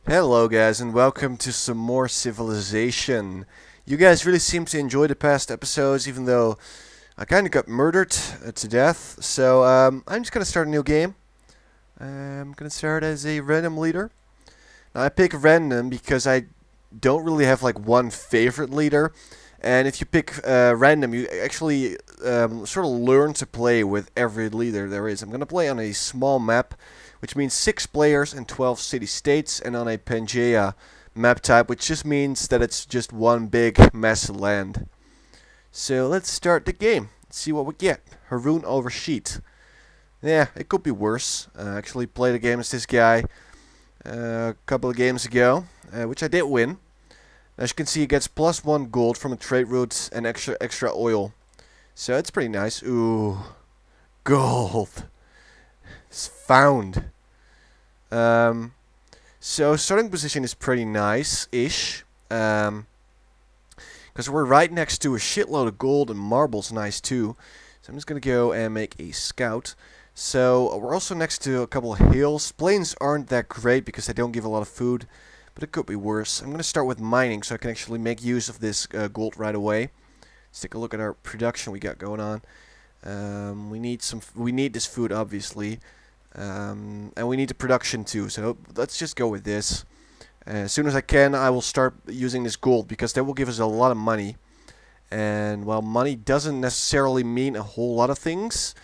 Hello guys and welcome to some more Civilization. You guys really seem to enjoy the past episodes even though I kinda got murdered to death. So I'm just gonna start a new game. I'm gonna start as a random leader. Now I pick random because I don't really have like one favorite leader. And if you pick random, you actually sort of learn to play with every leader there is. I'm gonna play on a small map, which means 6 players and 12 city-states, and on a Pangea map type, which just means that it's just one big mass of land. So let's start the game. See what we get. Harun Al-Rashid. Yeah, it could be worse. I actually played a game as this guy a couple of games ago, which I did win. As you can see, he gets +1 gold from a trade route and extra oil. So it's pretty nice. Ooh, gold. It's found. So starting position is pretty nice-ish. Because we're right next to a shitload of gold and marbles, nice too. So I'm just gonna go and make a scout. So we're also next to a couple of hills. Plains aren't that great because they don't give a lot of food, but it could be worse. I'm gonna start with mining so I can actually make use of this gold right away. Let's take a look at our production we got going on. We need this food obviously. And we need the production too, so let's just go with this. As soon as I can, I will start using this gold, because that will give us a lot of money. And while money doesn't necessarily mean a whole lot of things,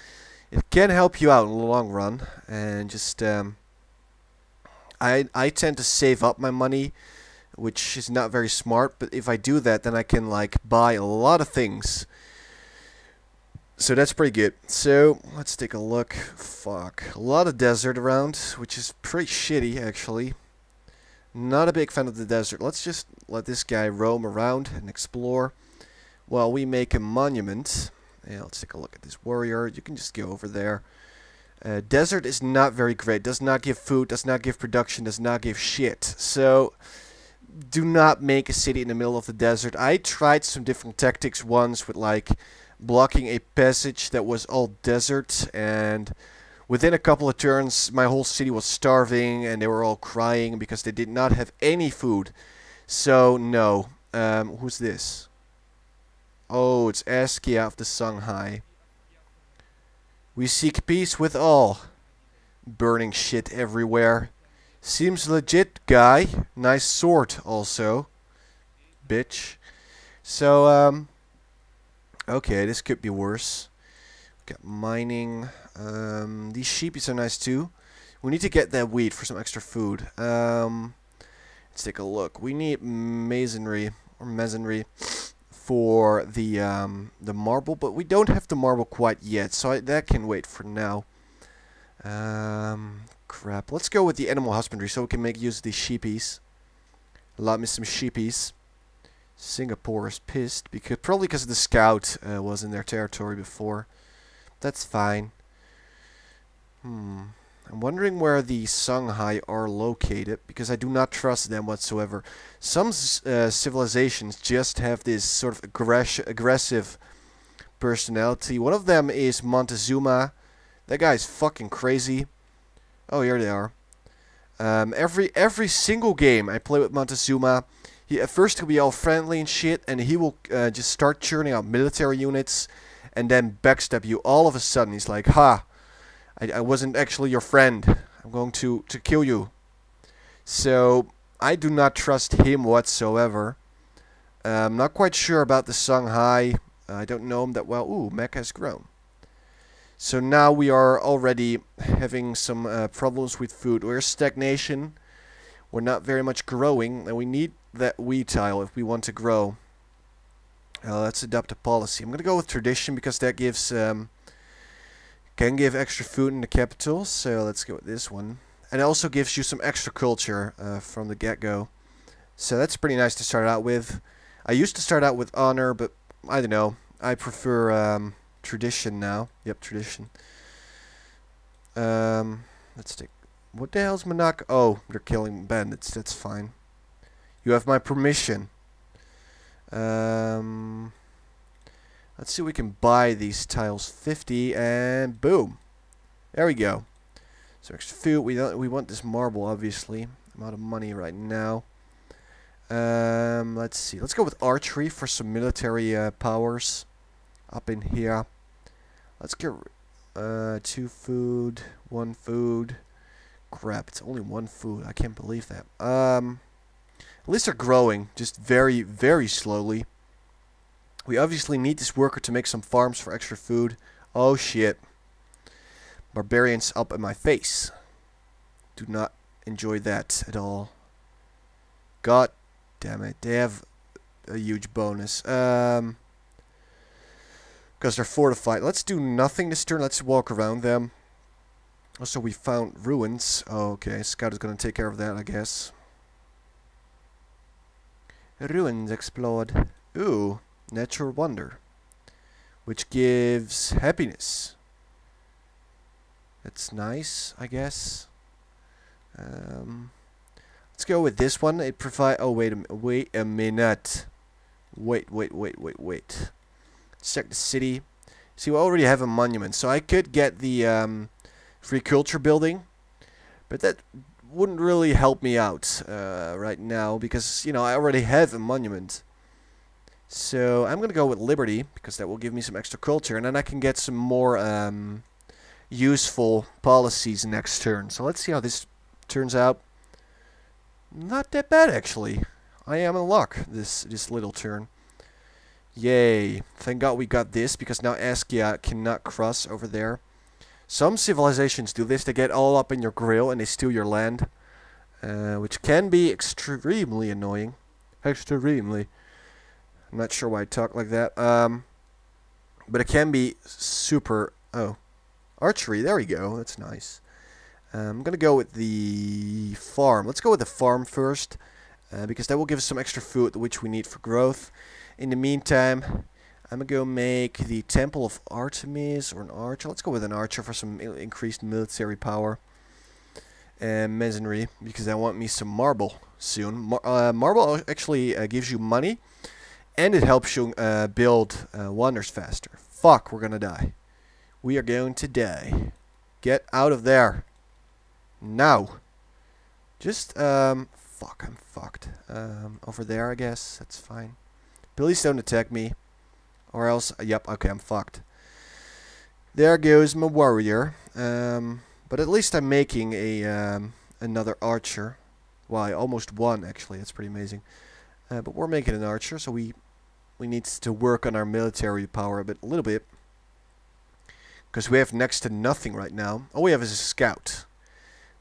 it can help you out in the long run. And just, I tend to save up my money, which is not very smart, but if I do that, then I can like buy a lot of things. So that's pretty good. So let's take a look. Fuck. A lot of desert around, which is pretty shitty actually. Not a big fan of the desert. Let's just let this guy roam around and explore while we make a monument. Yeah, let's take a look at this warrior. You can just go over there. Desert is not very great. Does not give food, does not give production, does not give shit. So do not make a city in the middle of the desert. I tried some different tactics once with like blocking a passage that was all desert, and within a couple of turns my whole city was starving and they were all crying because they did not have any food. So no. Who's this? Oh, it's Askia of the Songhai. We seek peace with all. Burning shit everywhere. Seems legit, guy. Nice sword also. Bitch. So, okay, this could be worse. Got mining. These sheepies are nice too. We need to get that wheat for some extra food. Let's take a look. We need masonry for the marble, but we don't have the marble quite yet, so that can wait for now. Crap. Let's go with the animal husbandry so we can make use of these sheepies. Allow me some sheepies. Singapore is pissed probably because the scout was in their territory before. That's fine. I'm wondering where the Songhai are located, because I do not trust them whatsoever. Some civilizations just have this sort of aggressive personality. One of them is Montezuma. That guy's fucking crazy. Oh, here they are. Every single game I play with Montezuma, at first he'll be all friendly and shit, and he will just start churning out military units and then backstab you all of a sudden. He's like, ha, I wasn't actually your friend. I'm going to kill you. So I do not trust him whatsoever. I'm not quite sure about the Songhai. I don't know him that well. Ooh, mech has grown. So now we are already having some problems with food. We're stagnation. We're not very much growing, and we need that wheat tile if we want to grow. Let's adopt a policy. I'm gonna go with tradition because that gives can give extra food in the capital. So let's go with this one, and it also gives you some extra culture from the get-go. So that's pretty nice to start out with. I used to start out with honor, but I don't know. I prefer tradition now. Yep, tradition. Let's take. What the hell's Monaco? Oh, they're killing bandits. That's fine. You have my permission. Let's see if we can buy these tiles. 50 and boom. There we go. So extra food. We want this marble obviously. I'm out of money right now. Let's see. Let's go with archery for some military powers up in here. Let's get 2 food, 1 food. Crap, it's only 1 food. I can't believe that. At least they're growing, just very, very slowly. We obviously need this worker to make some farms for extra food. Oh shit. Barbarians up in my face. Do not enjoy that at all. God damn it. They have a huge bonus. Because they're fortified. Let's do nothing this turn. Let's walk around them. Also, we found ruins. Oh, okay. Scout is going to take care of that, I guess. Ruins explored. Ooh. Natural wonder. Which gives happiness. That's nice, I guess. Let's go with this one. It provide. Oh, wait a minute. Wait. Let's check the city. See, we already have a monument, so I could get the free culture building, but that wouldn't really help me out right now because you know I already have a monument. So I'm gonna go with liberty because that will give me some extra culture, and then I can get some more useful policies next turn. So let's see how this turns out. Not that bad actually. I am in luck this little turn. Yay! Thank God we got this because now Askia cannot cross over there. Some civilizations do this. They get all up in your grill and they steal your land, which can be extremely annoying. Extremely. I'm not sure why I talk like that. But it can be super... Oh. Archery. There we go. That's nice. I'm going to go with the farm. Let's go with the farm first. Because that will give us some extra food, which we need for growth. In the meantime, I'm going to go make the Temple of Artemis or an archer. Let's go with an archer for some increased military power. And masonry, because I want me some marble soon. Marble actually gives you money. And it helps you build wonders faster. Fuck, we're gonna die. We are going to die. Get out of there. Now. Just, fuck, I'm fucked. Over there, I guess. That's fine. Please don't attack me. Or else, yep, okay, I'm fucked. There goes my warrior. But at least I'm making a another archer. Well, I almost won, actually. That's pretty amazing. But we're making an archer, so we need to work on our military power a little bit. Because we have next to nothing right now. All we have is a scout,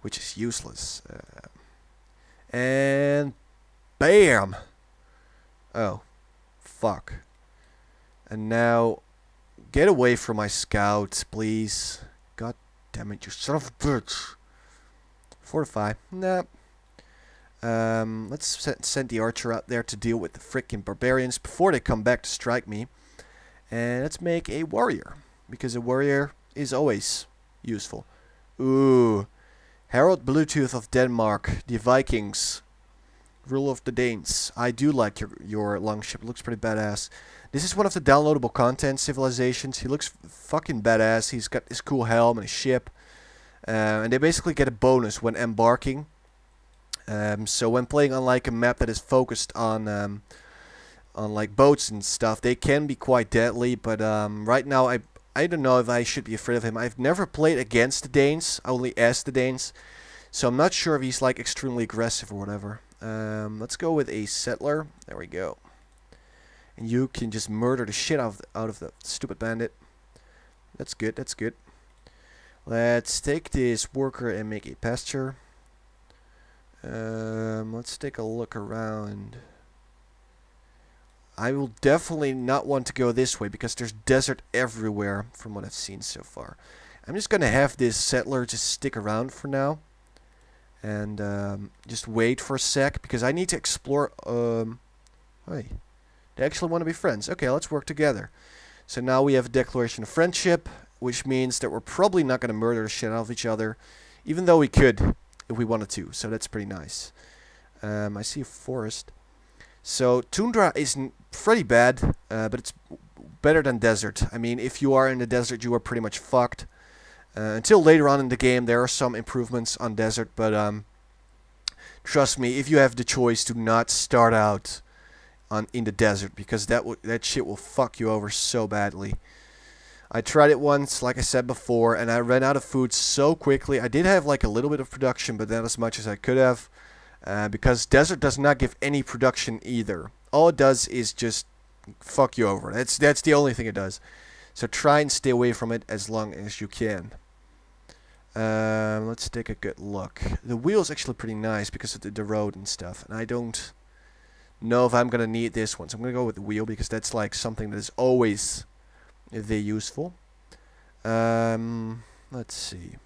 which is useless. And bam! Oh, fuck. And now, get away from my scout, please. God damn it, you son of a bitch. Fortify. Nah. Let's send the archer out there to deal with the frickin' barbarians before they come back to strike me. And let's make a warrior. Because a warrior is always useful. Ooh. Harold Bluetooth of Denmark. The Vikings. Rule of the Danes. I do like your longship. It looks pretty badass. This is one of the downloadable content civilizations. He looks fucking badass. He's got his cool helm and his ship. And they basically get a bonus when embarking. So when playing on like a map that is focused on like boats and stuff, they can be quite deadly. But right now, I don't know if I should be afraid of him. I've never played against the Danes, only as the Danes, so I'm not sure if he's like extremely aggressive or whatever. Let's go with a settler. There we go. And you can just murder the shit out of the stupid bandit. That's good. That's good. Let's take this worker and make a pasture. Let's take a look around. I will definitely not want to go this way because there's desert everywhere from what I've seen so far. I'm just gonna have this settler just stick around for now and just wait for a sec because I need to explore. Hey, they actually want to be friends. Okay, let's work together. So now we have a declaration of friendship, which means that we're probably not gonna murder the shit out of each other, even though we could if we wanted to. So that's pretty nice. I see a forest. So tundra isn't pretty bad, but it's better than desert. I mean, if you are in the desert, you are pretty much fucked. Until later on in the game, there are some improvements on desert, but Trust me, if you have the choice, do not start out in the desert, because that shit will fuck you over so badly. I tried it once, like I said before, and I ran out of food so quickly. I did have like a little bit of production, but not as much as I could have, because desert does not give any production either. All it does is just fuck you over. That's the only thing it does. So try and stay away from it as long as you can. Let's take a good look. The wheel's actually pretty nice because of the road and stuff, and I don't know if I'm gonna need this one, so I'm gonna go with the wheel because that's like something that is always very useful. Let's see.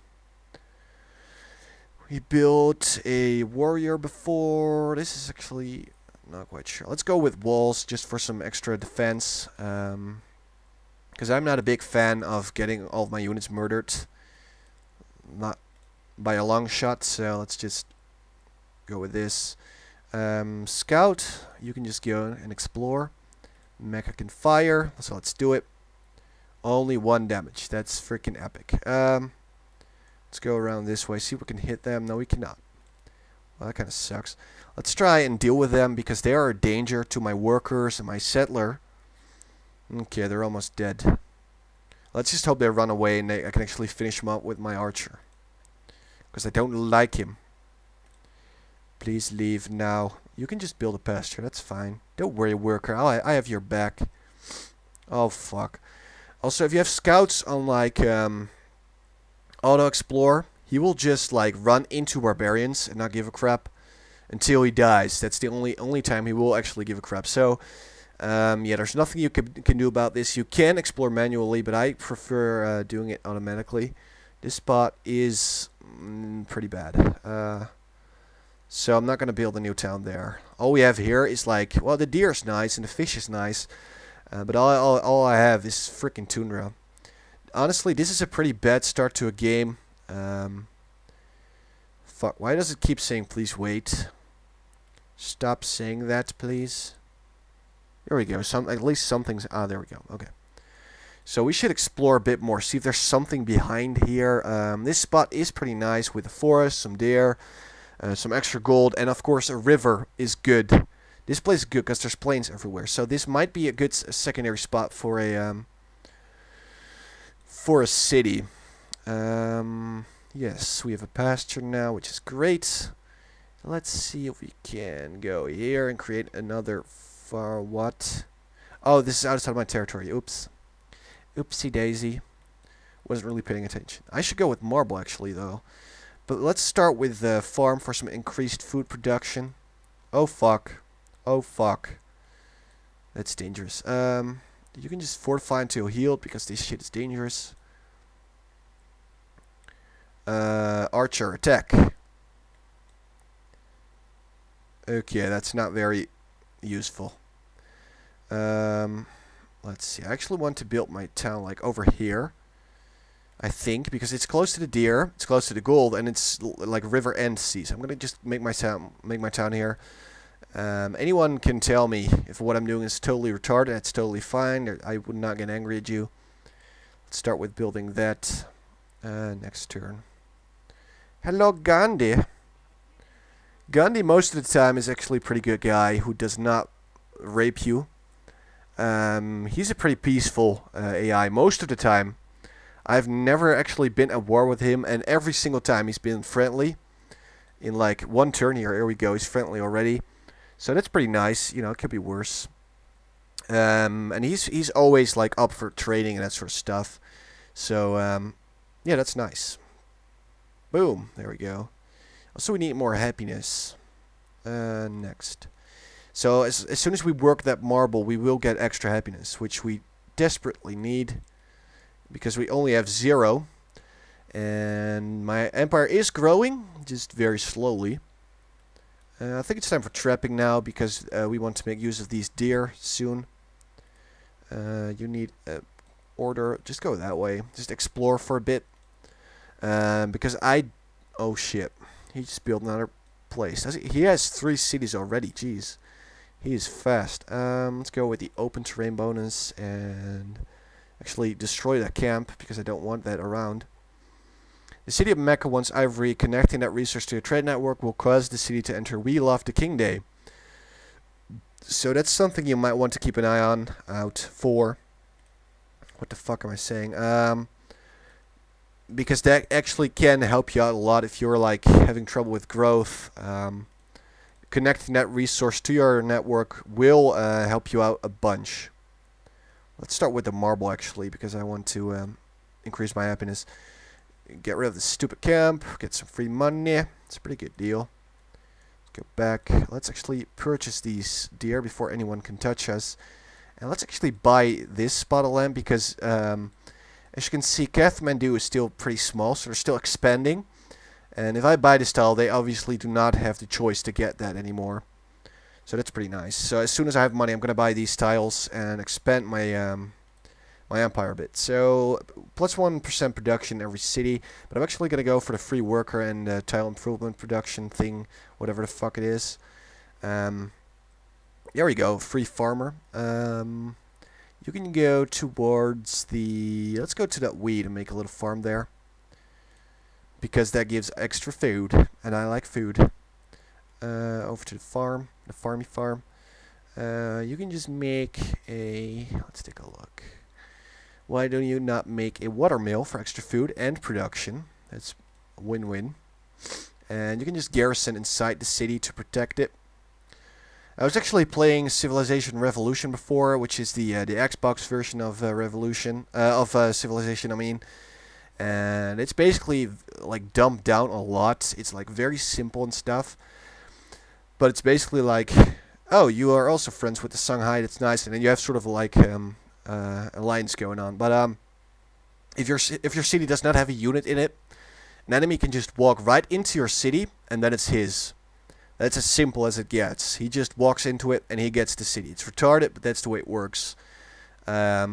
We built a warrior before. This is actually not quite sure. Let's go with walls just for some extra defense. Because I'm not a big fan of getting all of my units murdered. Not by a long shot, so let's just go with this. Scout, you can just go and explore. Mecha can fire, so let's do it. Only 1 damage. That's freaking epic. Let's go around this way, see if we can hit them. No, we cannot. Well, that kind of sucks. Let's try and deal with them because they are a danger to my workers and my settler. Okay, they're almost dead. Let's just hope they run away and I can actually finish them up with my archer. Because I don't like him. Please leave now. You can just build a pasture, that's fine. Don't worry, worker, I have your back. Oh, fuck. Also, if you have scouts on, like, auto-explore, he will just, like, run into barbarians and not give a crap until he dies. That's the only time he will actually give a crap. So, yeah, there's nothing you can do about this. You can explore manually, but I prefer doing it automatically. This spot is pretty bad. So I'm not going to build a new town there. All we have here is like, well, the deer is nice and the fish is nice. But all I have is freaking tundra. Honestly, this is a pretty bad start to a game. Fuck, why does it keep saying please wait? Stop saying that, please. There we go. At least something's... Ah, there we go. Okay. So we should explore a bit more. See if there's something behind here. This spot is pretty nice with a forest, some deer, some extra gold, and of course a river is good. This place is good because there's plains everywhere. So this might be a good secondary spot for a city. Yes, we have a pasture now, which is great. Let's see if we can go here and create another far what? Oh, this is outside my territory. Oops. Oopsie daisy. Wasn't really paying attention. I should go with marble actually though. But let's start with the farm for some increased food production. Oh fuck. Oh fuck. That's dangerous. You can just fortify until healed because this shit is dangerous. Archer, attack. Okay, that's not very useful. Let's see. I actually want to build my town like over here. I think because it's close to the deer, it's close to the gold, and it's like river end sea. So I'm gonna just make my town here. Anyone can tell me if what I'm doing is totally retarded. That's totally fine. I would not get angry at you. Let's start with building that. Next turn. Hello, Gandhi. Gandhi most of the time is actually a pretty good guy who does not rape you. He's a pretty peaceful AI most of the time. I've never actually been at war with him, and every single time he's been friendly. In like one turn here we go, he's friendly already. So that's pretty nice. You know, it could be worse. And he's always like up for trading and that sort of stuff. So yeah, that's nice. Boom, there we go. Also, we need more happiness. Next. So as soon as we work that marble, we will get extra happiness, which we desperately need. Because we only have 0. And my empire is growing, just very slowly. I think it's time for trapping now, because we want to make use of these deer soon. You need order. Just go that way. Just explore for a bit. Because oh shit. He just built another place. He has 3 cities already. Jeez. He is fast. Let's go with the open terrain bonus and actually destroy that camp because I don't want that around. The city of Mecca wants ivory. Connecting that resource to a trade network will cause the city to enter We Love the King Day. So that's something you might want to keep an eye on out for. What the fuck am I saying? Because that actually can help you out a lot if you're like having trouble with growth. Connecting that resource to your network will help you out a bunch. Let's start with the marble actually, because I want to increase my happiness. Get rid of the stupid camp, get some free money. It's a pretty good deal. Let's go back. Let's actually purchase these deer before anyone can touch us. And let's actually buy this spot of land because as you can see, Kathmandu is still pretty small, so they're still expanding. And if I buy this tile, they obviously do not have the choice to get that anymore. So that's pretty nice. So as soon as I have money, I'm going to buy these tiles and expand my my empire a bit. So plus 1% production in every city. But I'm actually going to go for the free worker and tile improvement production thing, whatever the fuck it is. There we go, free farmer. You can go towards the... Let's go to that wheat and make a little farm there. Because that gives extra food, and I like food. Over to the farm, the farmy farm. You can just make a... Let's take a look. Why don't you not make a watermill for extra food and production? That's a win-win. And you can just garrison inside the city to protect it. I was actually playing Civilization Revolution before, which is the Xbox version of Civilization, I mean. And it's basically like dumbed down a lot. It's like very simple and stuff. But it's basically like, oh, you are also friends with the Songhai. That's nice, and then you have sort of like alliance going on. But if your city does not have a unit in it, an enemy can just walk right into your city, and then it's his. That's as simple as it gets. He just walks into it and he gets the city. It's retarded, but that's the way it works. I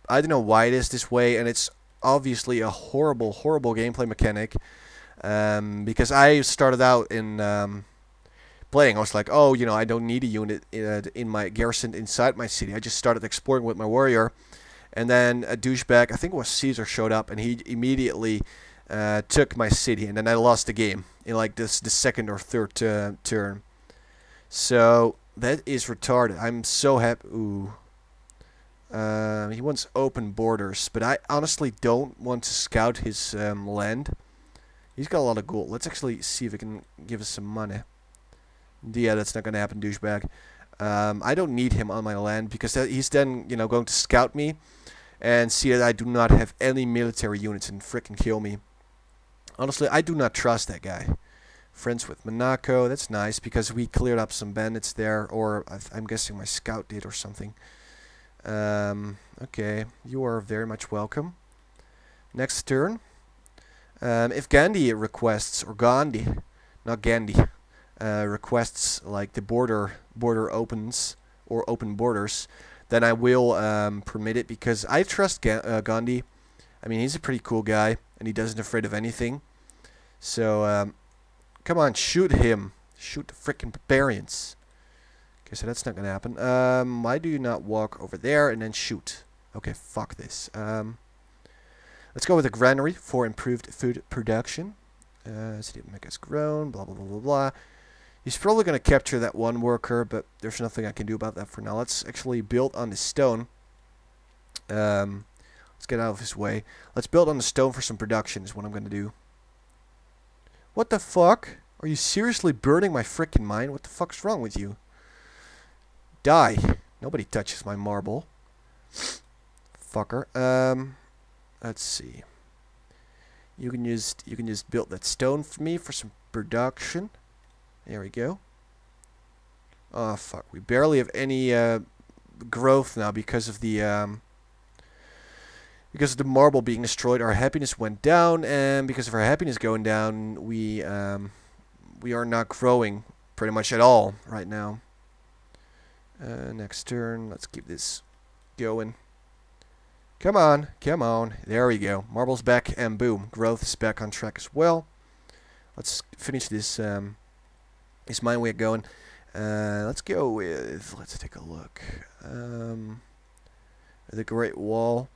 don't know why it is this way, and it's obviously a horrible, horrible gameplay mechanic. Because I started out in playing, I was like, oh, you know, I don't need a unit in my garrison inside my city. I just started exploring with my warrior, and then a douchebag, I think it was Caesar, showed up, and he immediately took my city, and then I lost the game in like the second or third turn. So that is retarded. I'm so happy. Ooh. He wants open borders, but I honestly don't want to scout his land. He's got a lot of gold. Let's actually see if he can give us some money. Yeah, that's not gonna happen, douchebag. I don't need him on my land because he's then, you know, going to scout me and see that I do not have any military units and frickin' kill me. Honestly, I do not trust that guy. Friends with Monaco, that's nice because we cleared up some bandits there, or I'm guessing my scout did or something. Okay, you are very much welcome. Next turn. If Gandhi requests, or Gandhi, not Gandhi, requests like the border opens, or open borders, then I will permit it because I trust Gandhi. I mean, he's a pretty cool guy, and he doesn't afraid of anything. So, come on, shoot him. Shoot the frickin' barbarians. Okay, so that's not gonna happen. Why do you not walk over there and then shoot? Okay, fuck this. Let's go with a granary for improved food production. City of Mecca has grown, blah, blah, blah, blah, blah. He's probably gonna capture that one worker, but there's nothing I can do about that for now. Let's actually build on the stone. Let's get out of his way. Let's build on the stone for some production is what I'm gonna do. What the fuck? Are you seriously burning my frickin' mine? What the fuck's wrong with you? Die. Nobody touches my marble. Fucker. Let's see. You can just build that stone for me for some production. There we go. Oh fuck. We barely have any growth now because of the marble being destroyed. Our happiness went down, and because of our happiness going down, we are not growing pretty much at all right now. Next turn, let's keep this going. Come on, come on. There we go. Marble's back, and boom, growth is back on track as well. Let's finish this mine we're going. Let's go with, let's take a look. The Great Wall.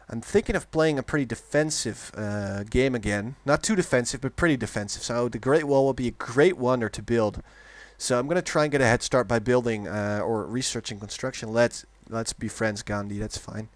I'm thinking of playing a pretty defensive game again. Not too defensive, but pretty defensive. So the Great Wall will be a great wonder to build. So I'm going to try and get a head start by building or researching construction. Let's be friends, Gandhi. That's fine.